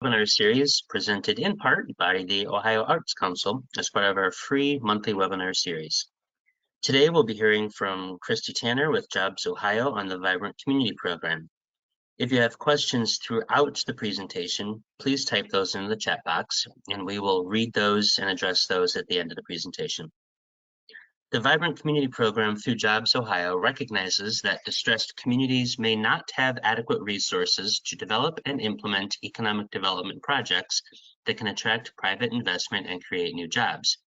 webinar series presented in part by the Ohio Arts Council as part of our free monthly webinar series. Today we'll be hearing from Christy Tanner with JobsOhio on the Vibrant Community Program. If you have questions throughout the presentation, please type those in the chat box and we will read those and address those at the end of the presentation. The Vibrant Community Program through JobsOhio recognizes that distressed communities may not have adequate resources to develop and implement economic development projects that can attract private investment and create new jobs.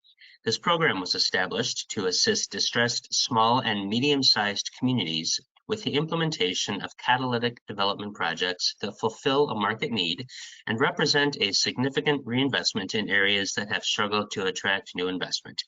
This program was established to assist distressed small and medium-sized communities with the implementation of catalytic development projects that fulfill a market need and represent a significant reinvestment in areas that have struggled to attract new investment.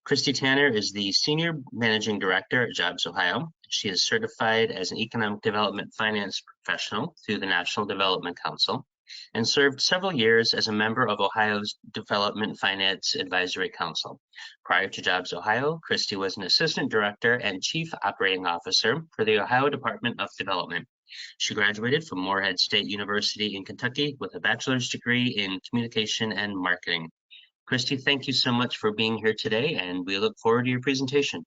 Christy Tanner is the Senior Managing Director at JobsOhio. She is certified as an Economic Development Finance Professional through the National Development Council and served several years as a member of Ohio's Development Finance Advisory Council. Prior to JobsOhio, Christy was an Assistant Director and Chief Operating Officer for the Ohio Department of Development. She graduated from Morehead State University in Kentucky with a bachelor's degree in Communication and Marketing. Christy, thank you so much for being here today, and we look forward to your presentation.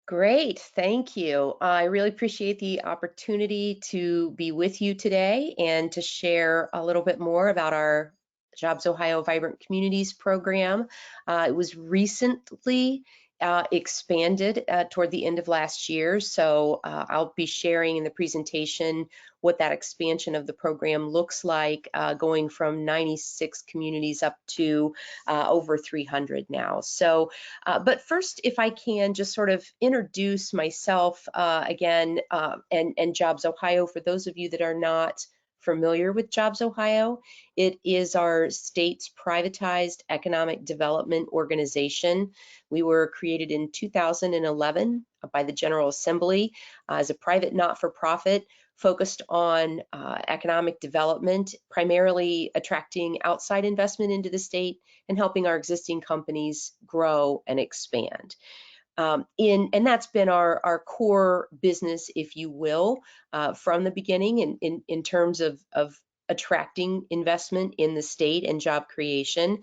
Great, thank you. I really appreciate the opportunity to be with you today and to share a little bit more about our JobsOhio Vibrant Communities program. It was recently expanded toward the end of last year, so I'll be sharing in the presentation what that expansion of the program looks like, going from 96 communities up to over 300 now. So, but first, if I can just sort of introduce myself again and JobsOhio for those of you that are not familiar with JobsOhio. It is our state's privatized economic development organization. We were created in 2011 by the General Assembly as a private not-for-profit focused on economic development, primarily attracting outside investment into the state and helping our existing companies grow and expand. And that's been our core business, if you will, from the beginning in terms of attracting investment in the state and job creation.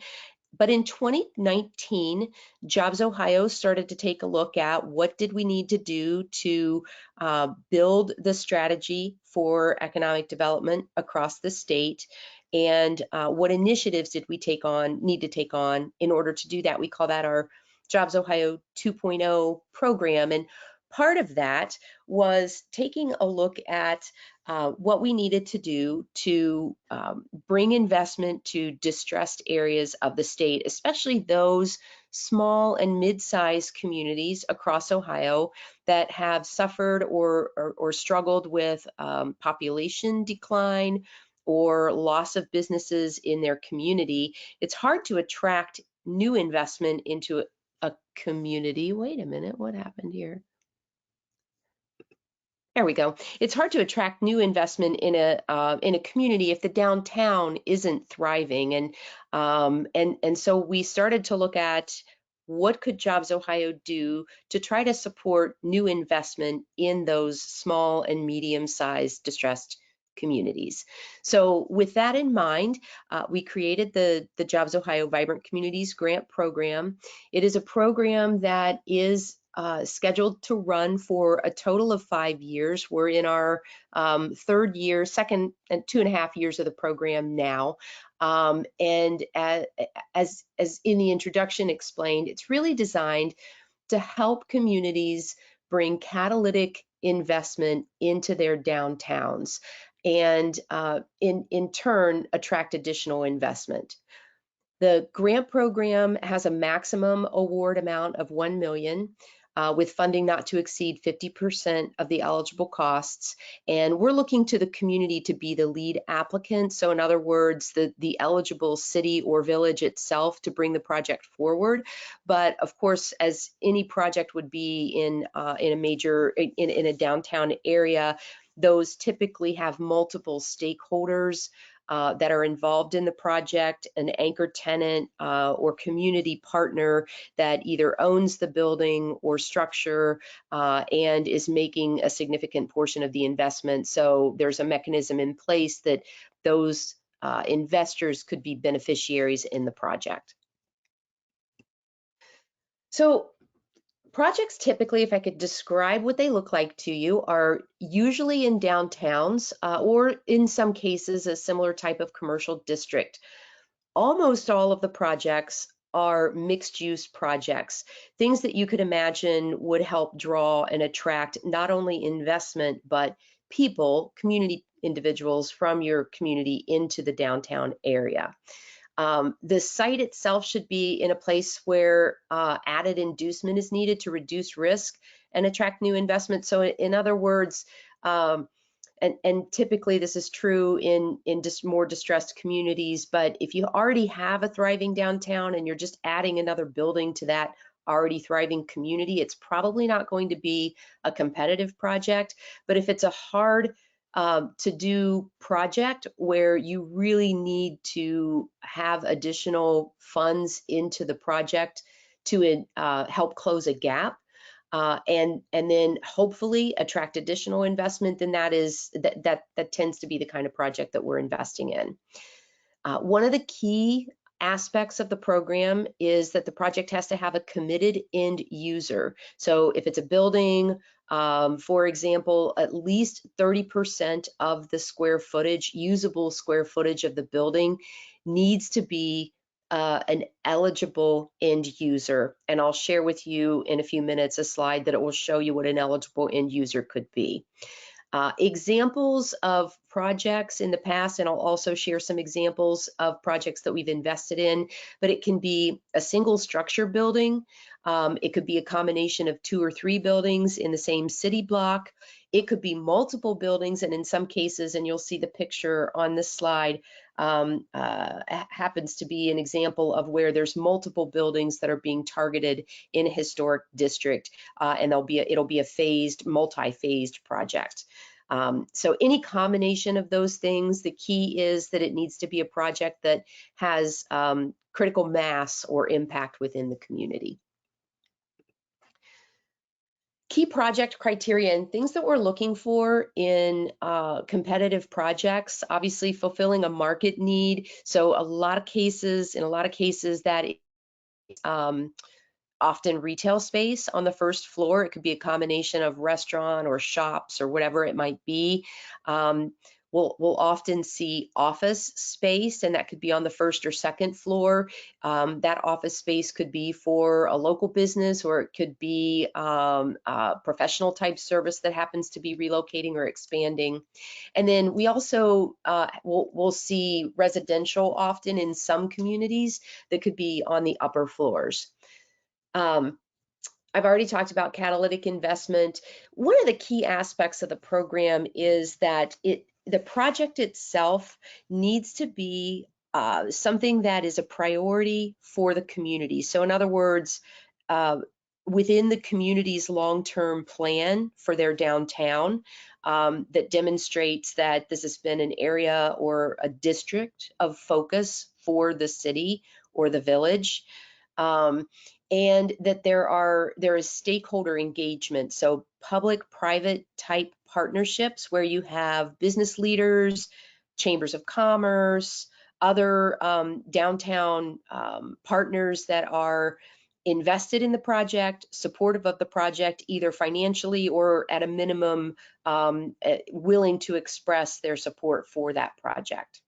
But in 2019, JobsOhio started to take a look at what did we need to do to build the strategy for economic development across the state, and what initiatives did we need to take on in order to do that. We call that our JobsOhio 2.0 program, and part of that was taking a look at what we needed to do to bring investment to distressed areas of the state, especially those small and mid-sized communities across Ohio that have suffered or struggled with population decline or loss of businesses in their community. It's hard to attract new investment into a community. Wait a minute, what happened here? There we go. It's hard to attract new investment in a community if the downtown isn't thriving, and so we started to look at what could JobsOhio do to try to support new investment in those small and medium-sized distressed communities. So with that in mind, we created the JobsOhio Vibrant Communities Grant Program. It is a program that is scheduled to run for a total of 5 years. We're in our third year, second and 2.5 years of the program now. And as in the introduction explained, it's really designed to help communities bring catalytic investment into their downtowns and in turn attract additional investment. The grant program has a maximum award amount of $1 million. With funding not to exceed 50% of the eligible costs. And we're looking to the community to be the lead applicant. So in other words, the eligible city or village itself to bring the project forward. But of course, as any project would be in a downtown area, those typically have multiple stakeholders that are involved in the project, an anchor tenant or community partner that either owns the building or structure and is making a significant portion of the investment. So there's a mechanism in place that those investors could be beneficiaries in the project. So projects typically, if I could describe what they look like to you, are usually in downtowns or in some cases a similar type of commercial district. Almost all of the projects are mixed use projects, things that you could imagine would help draw and attract not only investment, but people, community individuals from your community into the downtown area. The site itself should be in a place where added inducement is needed to reduce risk and attract new investment. So in other words, and typically this is true in just more distressed communities, but if you already have a thriving downtown and you're just adding another building to that already thriving community, it's probably not going to be a competitive project. But if it's a hard to do project where you really need to have additional funds into the project to help close a gap, and then hopefully attract additional investment, then that tends to be the kind of project that we're investing in. One of the key aspects of the program is that the project has to have a committed end user. So if it's a building, for example, at least 30% of the square footage, usable square footage of the building needs to be an eligible end user. And I'll share with you in a few minutes a slide that it will show you what an eligible end user could be. Examples of projects in the past, and I'll also share some examples of projects that we've invested in, but it can be a single structure building. It could be a combination of 2 or 3 buildings in the same city block. It could be multiple buildings, and in some cases, and you'll see the picture on this slide, happens to be an example of where there's multiple buildings that are being targeted in a historic district, and it'll be a phased, multi-phased project. So any combination of those things, the key is that it needs to be a project that has critical mass or impact within the community. Key project criteria and things that we're looking for in competitive projects, obviously fulfilling a market need. So in a lot of cases that often retail space on the first floor. It could be a combination of restaurant or shops or whatever it might be. We'll often see office space, and that could be on the first or second floor. That office space could be for a local business, or it could be a professional type service that happens to be relocating or expanding. And then we also we'll see residential often in some communities that could be on the upper floors. I've already talked about catalytic investment. One of the key aspects of the program is that the project itself needs to be something that is a priority for the community. So in other words, within the community's long-term plan for their downtown, that demonstrates that this has been an area or a district of focus for the city or the village. And that there is stakeholder engagement, so public-private type partnerships where you have business leaders, chambers of commerce, other downtown partners that are invested in the project, supportive of the project, either financially or at a minimum willing to express their support for that project.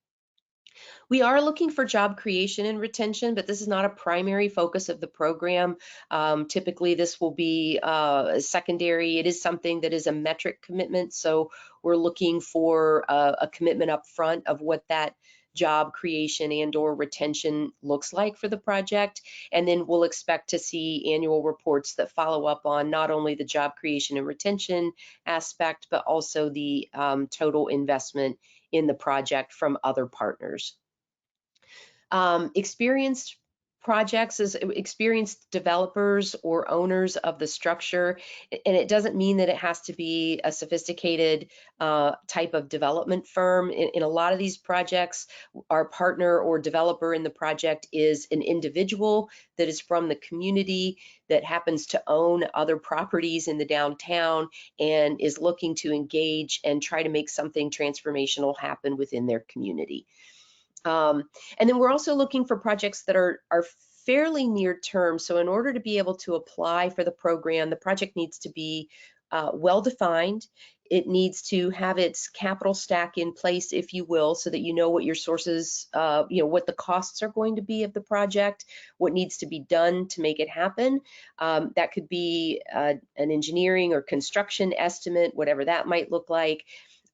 We are looking for job creation and retention, but this is not a primary focus of the program. Typically, this will be secondary. It is something that is a metric commitment, so we're looking for a commitment up front of what that job creation and or retention looks like for the project. And then we'll expect to see annual reports that follow up on not only the job creation and retention aspect, but also the total investment in the project from other partners. Experienced projects as experienced developers or owners of the structure. And it doesn't mean that it has to be a sophisticated type of development firm. In a lot of these projects, our partner or developer in the project is an individual that is from the community that happens to own other properties in the downtown and is looking to engage and try to make something transformational happen within their community. And then we're also looking for projects that are fairly near term. So in order to be able to apply for the program, the project needs to be well defined. It needs to have its capital stack in place, if you will, so that you know what your sources, what the costs are going to be of the project, what needs to be done to make it happen. That could be an engineering or construction estimate, whatever that might look like,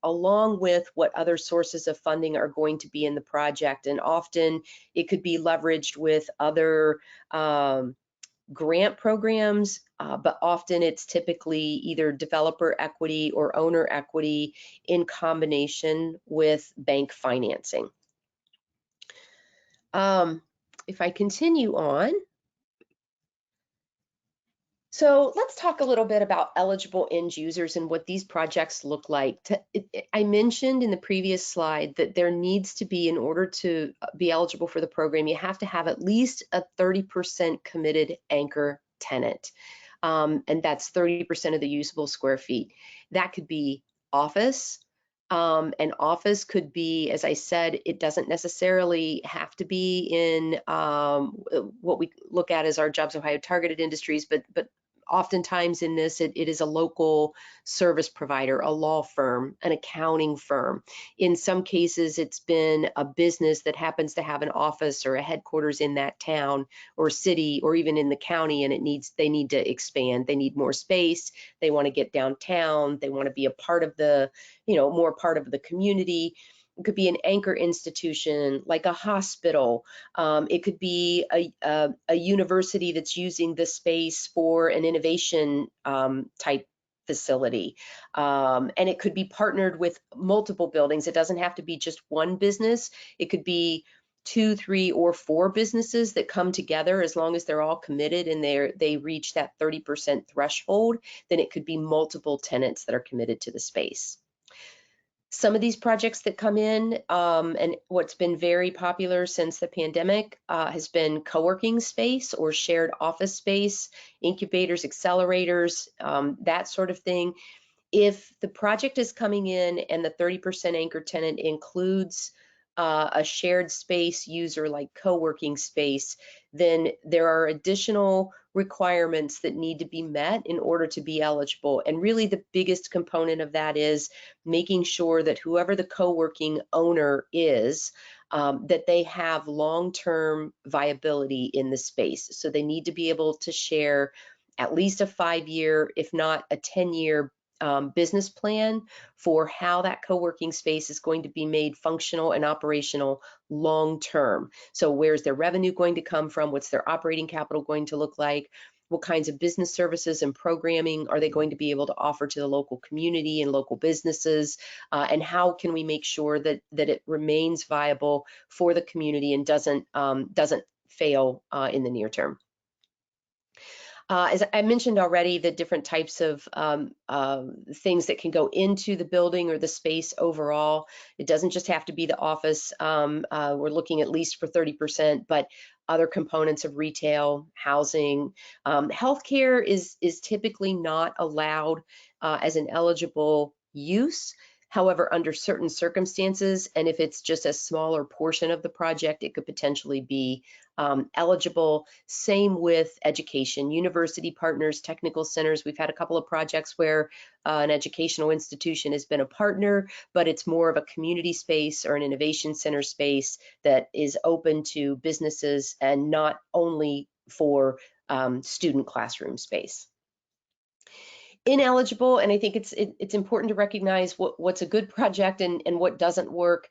along with what other sources of funding are going to be in the project. And often it could be leveraged with other grant programs, but often it's typically either developer equity or owner equity in combination with bank financing. If I continue on, so let's talk a little bit about eligible end users and what these projects look like. I mentioned in the previous slide that there needs to be, in order to be eligible for the program, you have to have at least a 30% committed anchor tenant. And that's 30% of the usable square feet. That could be office. An office could be, as I said, it doesn't necessarily have to be in what we look at as our JobsOhio targeted industries, but oftentimes in this, it is a local service provider, a law firm, an accounting firm. In some cases, it's been a business that happens to have an office or a headquarters in that town or city or even in the county, and they need to expand. They need more space. They want to get downtown. They want to be a part of the, more part of the community. It could be an anchor institution like a hospital. It could be a university that's using the space for an innovation type facility. And it could be partnered with multiple buildings. It doesn't have to be just one business. It could be 2, 3, or 4 businesses that come together. As long as they're all committed and they reach that 30% threshold, then it could be multiple tenants that are committed to the space. Some of these projects that come in, and what's been very popular since the pandemic has been co-working space or shared office space, incubators, accelerators, that sort of thing. If the project is coming in and the 30% anchor tenant includes a shared space user like co-working space, then there are additional requirements that need to be met in order to be eligible. And really the biggest component of that is making sure that whoever the co-working owner is, that they have long-term viability in the space. So they need to be able to share at least a 5-year, if not a 10-year business plan for how that co-working space is going to be made functional and operational long term. So where's their revenue going to come from? What's their operating capital going to look like? What kinds of business services and programming are they going to be able to offer to the local community and local businesses? And how can we make sure that it remains viable for the community and doesn't fail in the near term? As I mentioned already, the different types of things that can go into the building or the space overall. It doesn't just have to be the office. We're looking at least for 30%, but other components of retail, housing. Healthcare is typically not allowed as an eligible use. However, under certain circumstances, and if it's just a smaller portion of the project, it could potentially be eligible. Same with education, university partners, technical centers. We've had a couple of projects where an educational institution has been a partner, but it's more of a community space or an innovation center space that is open to businesses and not only for student classroom space. Ineligible, and I think it's important to recognize what's a good project and what doesn't work.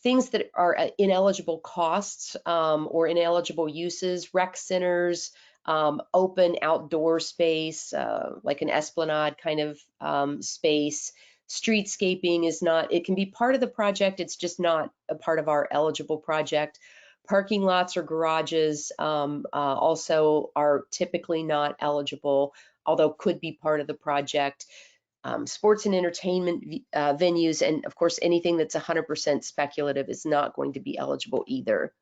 Things that are ineligible costs or ineligible uses, rec centers, open outdoor space, like an esplanade kind of space. Streetscaping is not, it can be part of the project, it's just not a part of our eligible project. Parking lots or garages also are typically not eligible, although could be part of the project. Sports and entertainment venues, and of course, anything that's 100% speculative is not going to be eligible either.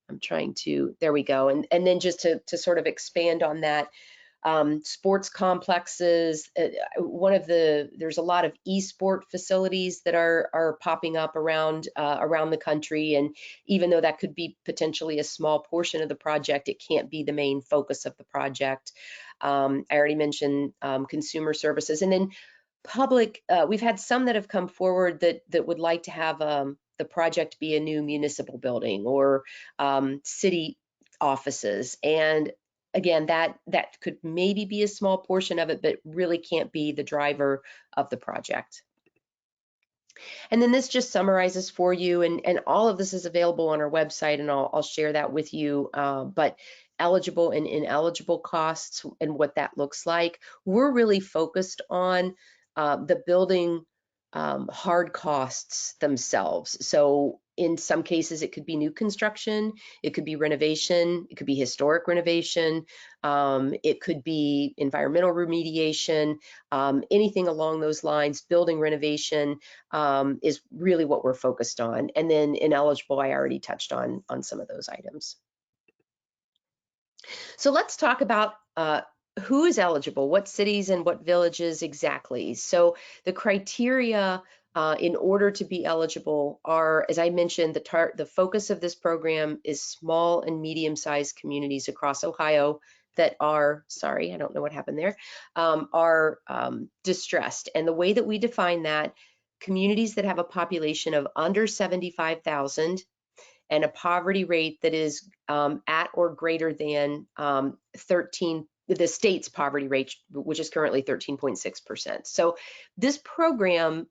I'm trying to, there we go. And then just to sort of expand on that, sports complexes, there's a lot of e-sport facilities that are popping up around the country. And even though that could be potentially a small portion of the project, it can't be the main focus of the project. I already mentioned consumer services. And then public, we've had some that have come forward that would like to have the project be a new municipal building or city offices. And again, that could maybe be a small portion of it, but really can't be the driver of the project. And then this just summarizes for you, and all of this is available on our website, and I'll share that with you. But eligible and ineligible costs and what that looks like. We're really focused on the building hard costs themselves. So in some cases, it could be new construction, it could be renovation, it could be historic renovation, it could be environmental remediation, anything along those lines. Building renovation is really what we're focused on. And then ineligible, I already touched on some of those items. So let's talk about who is eligible, what cities and what villages exactly. So the criteria in order to be eligible are, as I mentioned, the focus of this program is small and medium-sized communities across Ohio that are, sorry, I don't know what happened there, are distressed. And the way that we define that, communities that have a population of under 75,000 and a poverty rate that is at or greater than 13, the state's poverty rate, which is currently 13.6%. So this program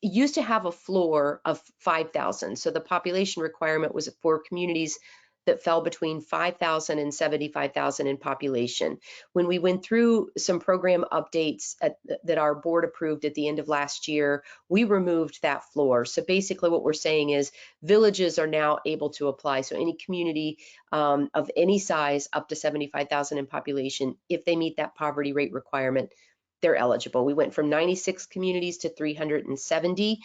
used to have a floor of 5,000. So the population requirement was for communities that fell between 5,000 and 75,000 in population. When we went through some program updates that our board approved at the end of last year, we removed that floor. So basically what we're saying is villages are now able to apply. So any community of any size up to 75,000 in population, if they meet that poverty rate requirement, they're eligible. We went from 96 communities to 370.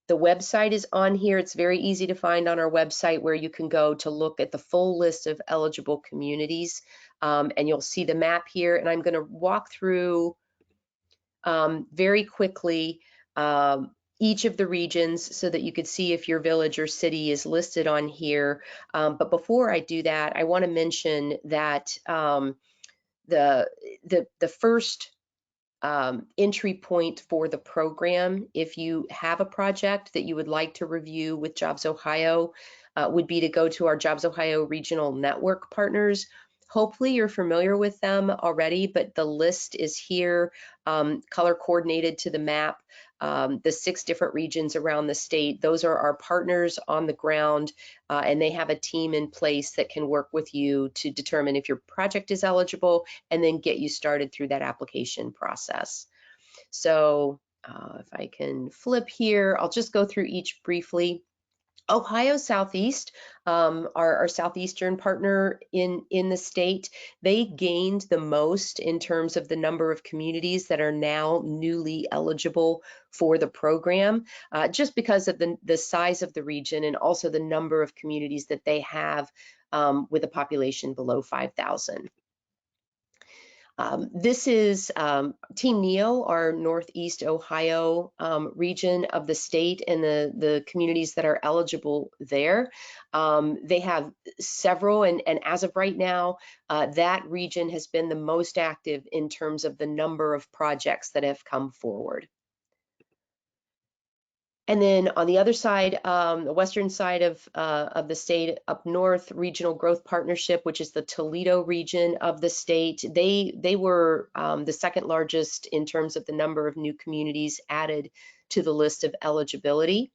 The website is on here. It's very easy to find on our website, where you can go to look at the full list of eligible communities. And you'll see the map here. And I'm going to walk through very quickly each of the regions so that you could see if your village or city is listed on here. But before I do that, I want to mention that the first entry point for the program, if you have a project that you would like to review with JobsOhio, would be to go to our JobsOhio regional network partners. Hopefully you're familiar with them already, but the list is here, color coordinated to the map. The 6 different regions around the state, those are our partners on the ground, and they have a team in place that can work with you to determine if your project is eligible and then get you started through that application process. So if I can flip here, I'll just go through each briefly. Ohio Southeast, our southeastern partner in the state, they gained the most in terms of the number of communities that are now newly eligible for the program, just because of the size of the region and also the number of communities that they have with a population below 5,000. This is Team NEO, our Northeast Ohio region of the state, and the communities that are eligible there. They have several, and as of right now, that region has been the most active in terms of the number of projects that have come forward. And then on the other side, the western side of the state, up north, Regional Growth Partnership, which is the Toledo region of the state, they were the second largest in terms of the number of new communities added to the list of eligibility.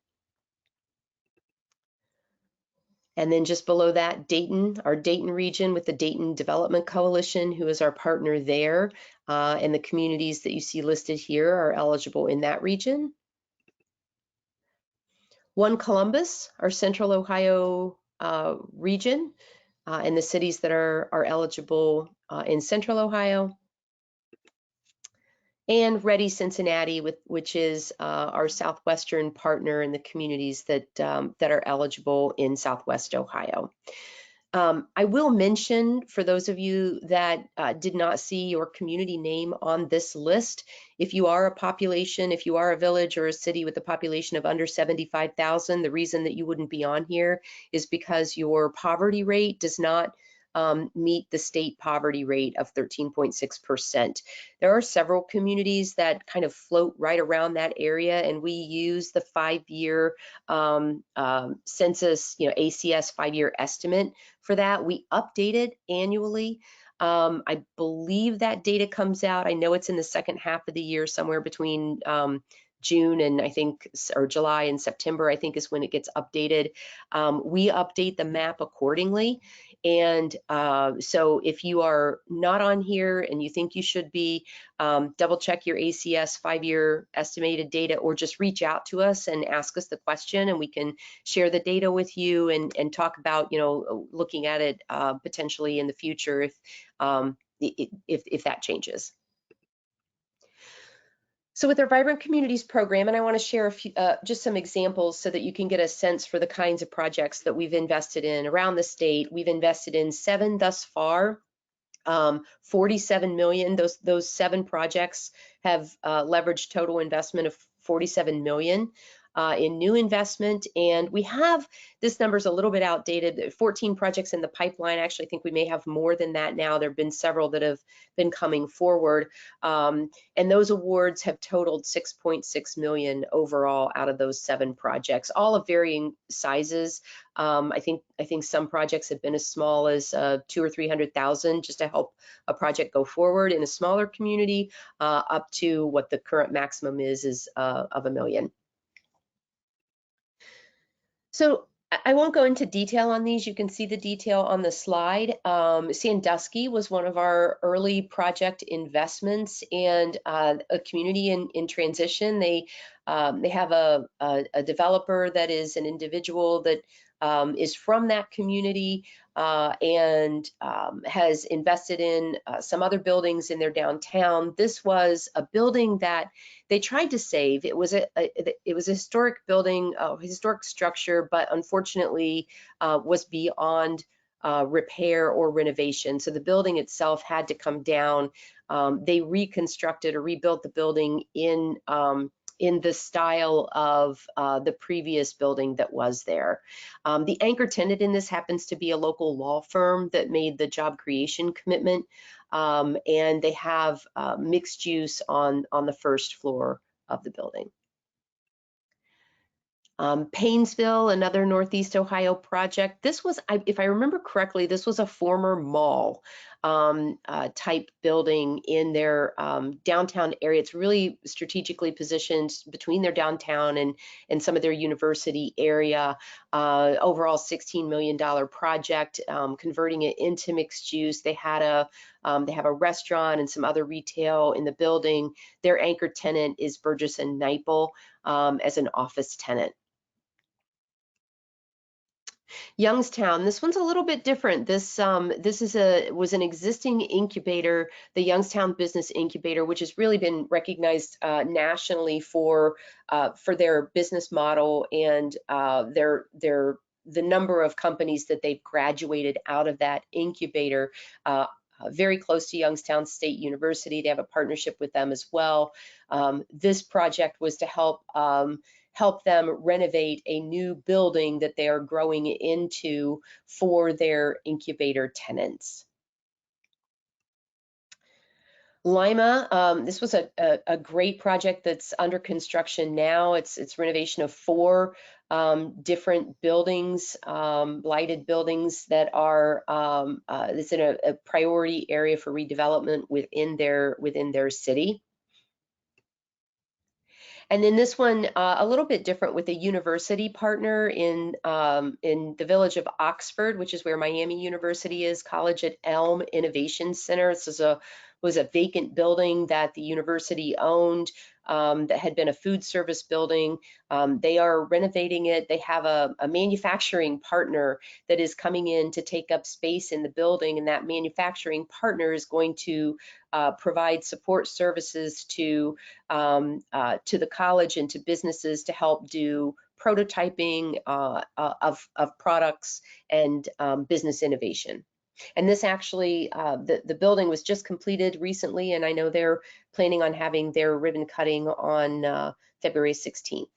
And then just below that, Dayton, our Dayton region with the Dayton Development Coalition, who is our partner there, and the communities that you see listed here are eligible in that region. One Columbus, our Central Ohio region and the cities that are eligible in Central Ohio, and Ready Cincinnati, which is our southwestern partner in the communities that that are eligible in Southwest Ohio. I will mention, for those of you that did not see your community name on this list, if you are a population, if you are a village or a city with a population of under 75,000, the reason that you wouldn't be on here is because your poverty rate does not meet the state poverty rate of 13.6%. There are several communities that kind of float right around that area, and we use the 5-year census, ACS 5-year estimate for that. We update it annually. I believe that data comes out. I know it's in the second half of the year, somewhere between June and I think, or July and September, I think is when it gets updated. We update the map accordingly. And so if you are not on here and you think you should be, double check your ACS 5-year estimated data, or just reach out to us and ask us the question, and we can share the data with you and talk about, looking at it potentially in the future if that changes. So with our Vibrant Communities program, and I want to share a few, just some examples so that you can get a sense for the kinds of projects that we've invested in around the state. We've invested in 7 thus far. 47 million. Those 7 projects have leveraged total investment of 47 million in new investment, and we have, this number is a little bit outdated, 14 projects in the pipeline. Actually, I think we may have more than that now. There have been several that have been coming forward, and those awards have totaled 6.6 million overall out of those 7 projects, all of varying sizes. I think some projects have been as small as 200,000 or 300,000 just to help a project go forward in a smaller community, up to what the current maximum is of $1 million. So I won't go into detail on these. You can see the detail on the slide. Sandusky was one of our early project investments, and a community in transition. They have a developer that is an individual that is from that community and has invested in some other buildings in their downtown. This was a building that they tried to save. It was a historic building, a historic structure, but unfortunately was beyond repair or renovation. So the building itself had to come down. They reconstructed or rebuilt the building in the style of the previous building that was there. The anchor tenant in this happens to be a local law firm that made the job creation commitment, and they have mixed use on the first floor of the building. Paynesville, another Northeast Ohio project. This was, if I remember correctly, this was a former mall type building in their downtown area. It's really strategically positioned between their downtown and some of their university area. Overall $16 million project, converting it into mixed use. They have a restaurant and some other retail in the building. Their anchor tenant is Burgess and Nyepel as an office tenant. Youngstown, this one's a little bit different. This was an existing incubator, the Youngstown Business Incubator, which has really been recognized nationally for their business model and the number of companies that they've graduated out of that incubator. Very close to Youngstown State University. They have a partnership with them as well. This project was to help them renovate a new building that they are growing into for their incubator tenants. Lima, this was a great project that's under construction now. It's renovation of 4 different buildings, blighted buildings that are it's in a priority area for redevelopment within their city. And then this one, a little bit different, with a university partner in the village of Oxford, which is where Miami University is, College at Elm Innovation Center. This is a was a vacant building that the university owned, that had been a food service building. They are renovating it. They have a manufacturing partner that is coming in to take up space in the building, and that manufacturing partner is going to provide support services to the college and to businesses to help do prototyping of products and business innovation. And this actually, the building was just completed recently, and I know they're planning on having their ribbon cutting on February 16th.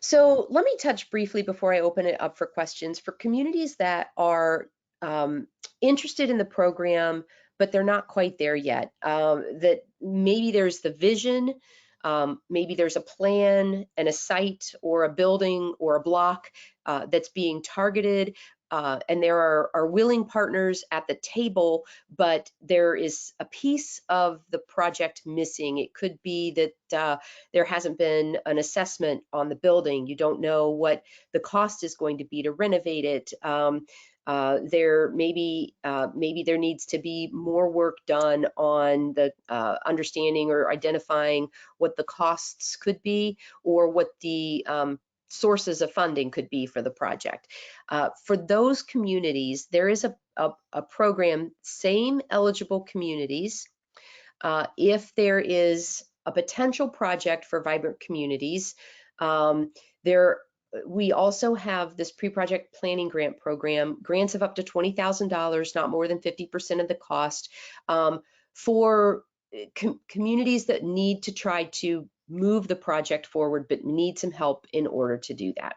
So let me touch briefly before I open it up for questions. For communities that are interested in the program, but they're not quite there yet, that maybe there's the vision, maybe there's a plan and a site or a building or a block that's being targeted, and there are willing partners at the table, but there is a piece of the project missing. It could be that there hasn't been an assessment on the building. You don't know what the cost is going to be to renovate it. There maybe there needs to be more work done on the understanding or identifying what the costs could be, or what the sources of funding could be for the project. For those communities, there is a program, same eligible communities. If there is a potential project for vibrant communities, we also have this pre-project planning grant program, grants of up to $20,000, not more than 50% of the cost, for communities that need to try to move the project forward, but need some help in order to do that.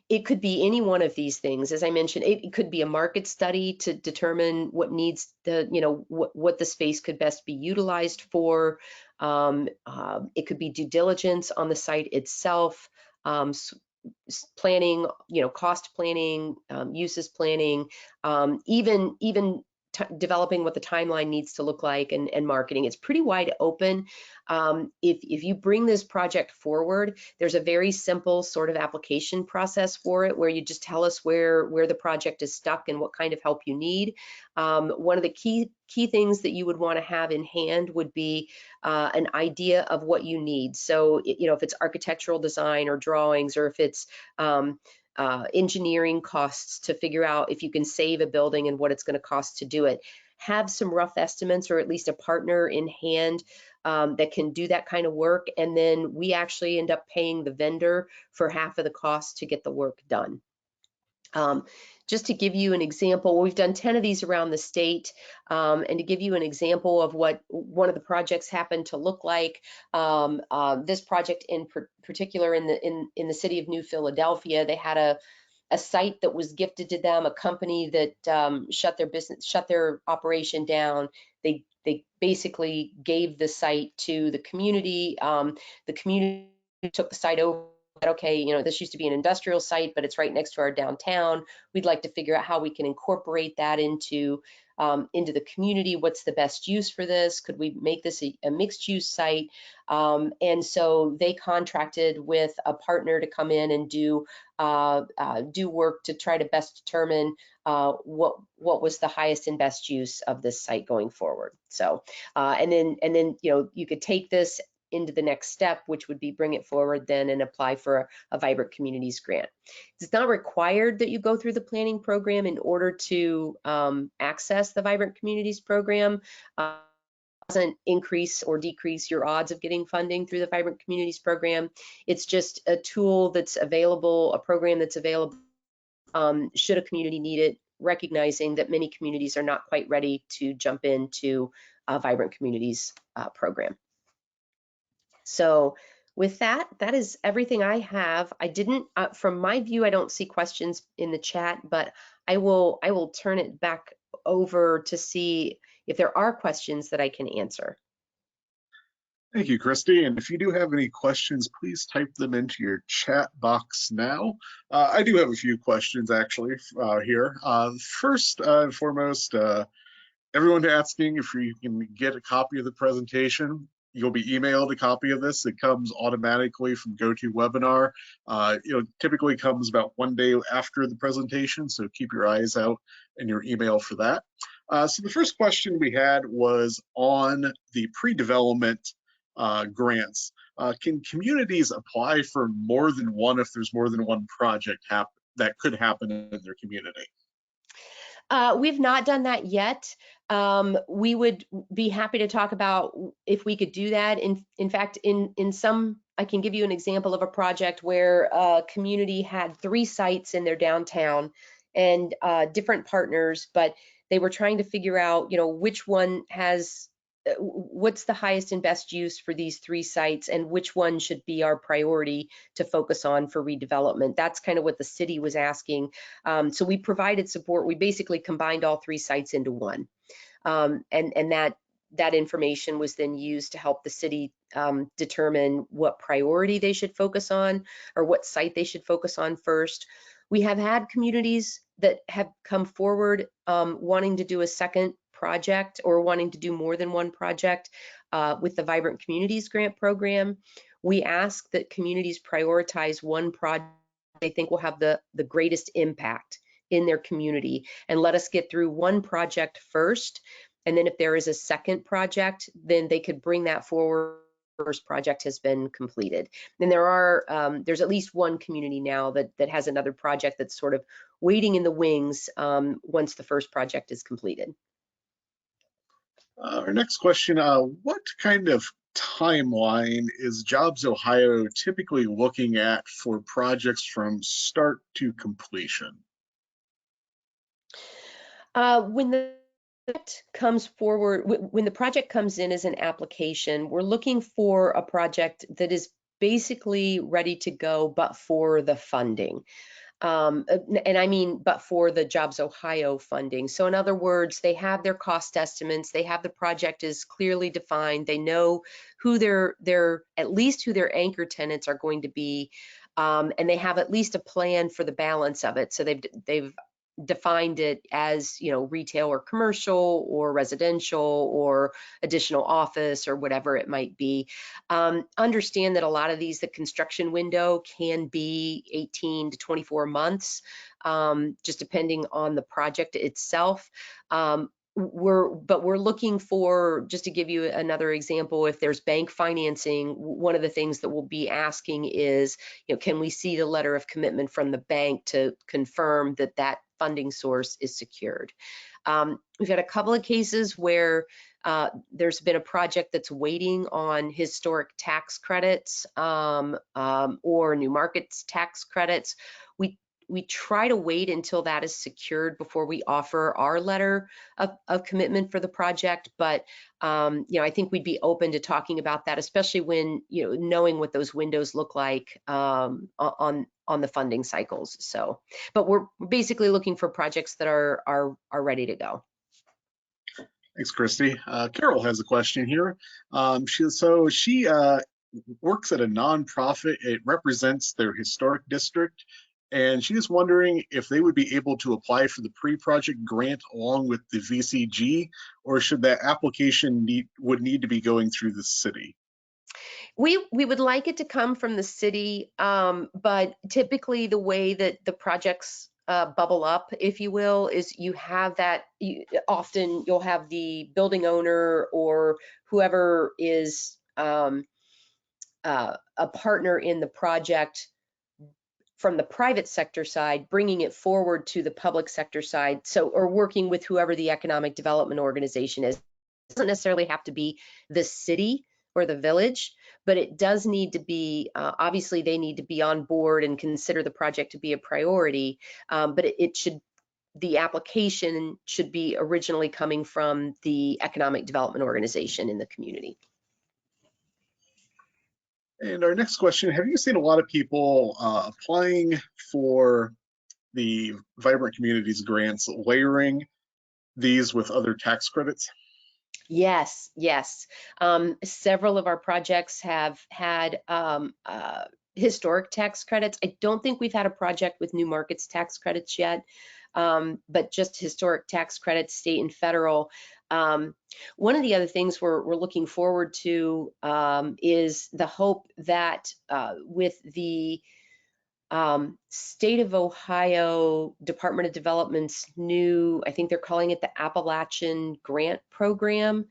It could be any one of these things. As I mentioned, it could be a market study to determine what needs what the space could best be utilized for. It could be due diligence on the site itself, planning, cost planning, uses planning, even developing what the timeline needs to look like, and marketing. It's pretty wide open. If you bring this project forward, there's a very simple sort of application process for it, where you just tell us where the project is stuck and what kind of help you need. One of the key things that you would want to have in hand would be an idea of what you need. So, if it's architectural design or drawings, or if it's engineering costs to figure out if you can save a building and what it's going to cost to do it. Have some rough estimates, or at least a partner in hand that can do that kind of work. And then we actually end up paying the vendor for half of the cost to get the work done. Just to give you an example, we've done 10 of these around the state, and to give you an example of what one of the projects happened to look like, this project in particular in the city of New Philadelphia, they had a site that was gifted to them, a company that shut their operation down. They basically gave the site to the community. The community took the site over. Okay, this used to be an industrial site, but it's right next to our downtown. We'd like to figure out how we can incorporate that into the community. What's the best use for this? Could we make this a mixed use site? And so they contracted with a partner to come in and do work to try to best determine what was the highest and best use of this site going forward. So and then you could take this into the next step, which would be bring it forward then and apply for a Vibrant Communities grant. It's not required that you go through the planning program in order to access the Vibrant Communities program. Doesn't increase or decrease your odds of getting funding through the Vibrant Communities program. It's just a tool that's available, a program that's available should a community need it, recognizing that many communities are not quite ready to jump into a Vibrant Communities program. So with that is everything I have. I didn't, from my view, I don't see questions in the chat, but I will turn it back over to see if there are questions that I can answer. Thank you, Christy. And if you do have any questions, please type them into your chat box now. I do have a few questions actually here. First and foremost, everyone asking if you can get a copy of the presentation. You'll be emailed a copy of this. It comes automatically from GoToWebinar. Typically comes about one day after the presentation, so keep your eyes out in your email for that. So the first question we had was on the pre-development grants. Can communities apply for more than one if there's more than one project that could happen in their community? We've not done that yet. We would be happy to talk about if we could do that. In fact, in some, I can give you an example of a project where a community had 3 sites in their downtown and different partners, but they were trying to figure out, which one has what's the highest and best use for these 3 sites and which one should be our priority to focus on for redevelopment. That's kind of what the city was asking. So we provided support. We basically combined all 3 sites into one. And that information was then used to help the city determine what priority they should focus on or what site they should focus on first. We have had communities that have come forward wanting to do a second project or wanting to do more than one project with the Vibrant Communities Grant Program. We ask that communities prioritize one project they think will have the greatest impact in their community and let us get through one project first. And then if there is a second project, then they could bring that forward. First project has been completed. And there's at least one community now that has another project that's sort of waiting in the wings once the first project is completed. Our next question, what kind of timeline is JobsOhio typically looking at for projects from start to completion? When the project comes forward, when the project comes in as an application, we're looking for a project that is basically ready to go, but for the funding. And I mean, but for the JobsOhio funding. So in other words, they have their cost estimates, they have the project is clearly defined, they know who at least who their anchor tenants are going to be, and they have at least a plan for the balance of it. So they've defined it as, retail or commercial or residential or additional office or whatever it might be. Understand that a lot of these, the construction window can be 18 to 24 months, just depending on the project itself. We're looking for, just to give you another example, if there's bank financing, one of the things that we'll be asking is, can we see the letter of commitment from the bank to confirm that that funding source is secured. We've had a couple of cases where there's been a project that's waiting on historic tax credits or new markets tax credits. We try to wait until that is secured before we offer our letter of commitment for the project. But I think we'd be open to talking about that, especially when knowing what those windows look like on the funding cycles. So, but we're basically looking for projects that are ready to go. Thanks, Christy. Carol has a question here. She works at a nonprofit. It represents their historic district. And she's wondering if they would be able to apply for the pre-project grant along with the VCG, or should that application would need to be going through the city? We would like it to come from the city, but typically the way that the projects bubble up, if you will, is you have that, often you'll have the building owner or whoever is a partner in the project from the private sector side, bringing it forward to the public sector side. So, or working with whoever the economic development organization is. It doesn't necessarily have to be the city or the village, but it does need to be, obviously they need to be on board and consider the project to be a priority, but the application should be originally coming from the economic development organization in the community. And our next question, have you seen a lot of people applying for the Vibrant Communities grants, layering these with other tax credits? Yes. Several of our projects have had historic tax credits. I don't think we've had a project with new markets tax credits yet, but just historic tax credits, state and federal. One of the other things we're looking forward to is the hope that with the State of Ohio Department of Development's new, I think they're calling it the Appalachian Grant Program.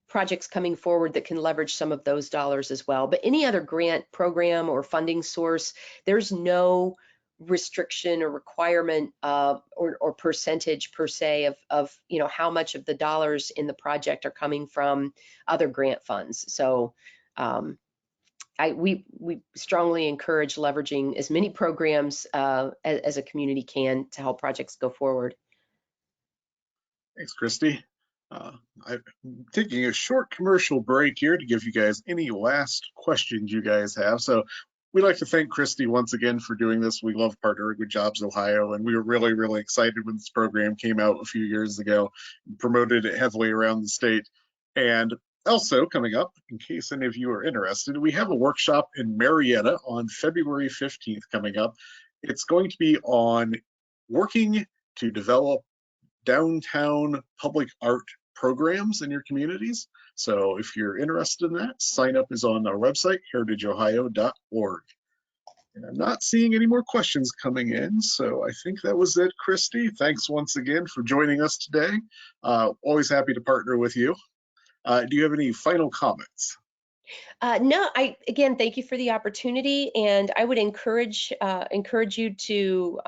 Projects coming forward that can leverage some of those dollars as well. But any other grant program or funding source, there's no restriction or requirement or percentage per se of how much of the dollars in the project are coming from other grant funds. So we strongly encourage leveraging as many programs as a community can to help projects go forward. Thanks, Christy. I'm taking a short commercial break here to give you guys any last questions you guys have. So we'd like to thank Christy once again for doing this. We love partnering with Jobs Ohio, and we were really, really excited when this program came out a few years ago and promoted it heavily around the state. And also coming up, in case any of you are interested, we have a workshop in Marietta on February 15th coming up. It's going to be on working to develop downtown public art programs in your communities. So if you're interested in that, sign up is on our website, heritageohio.org. And I'm not seeing any more questions coming in, so I think that was it, Christy. Thanks once again for joining us today. Always happy to partner with you. Do you have any final comments? No, again, thank you for the opportunity, and I would encourage you to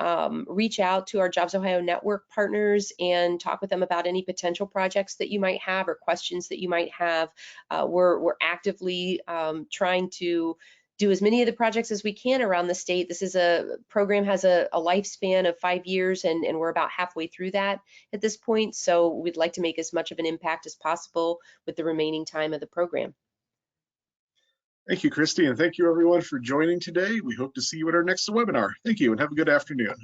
reach out to our Jobs Ohio network partners and talk with them about any potential projects that you might have or questions that you might have. We're actively trying to do as many of the projects as we can around the state. This is a program has a lifespan of 5 years, and we're about halfway through that at this point. So we'd like to make as much of an impact as possible with the remaining time of the program. Thank you, Christy, and thank you everyone for joining today. We hope to see you at our next webinar. Thank you and have a good afternoon.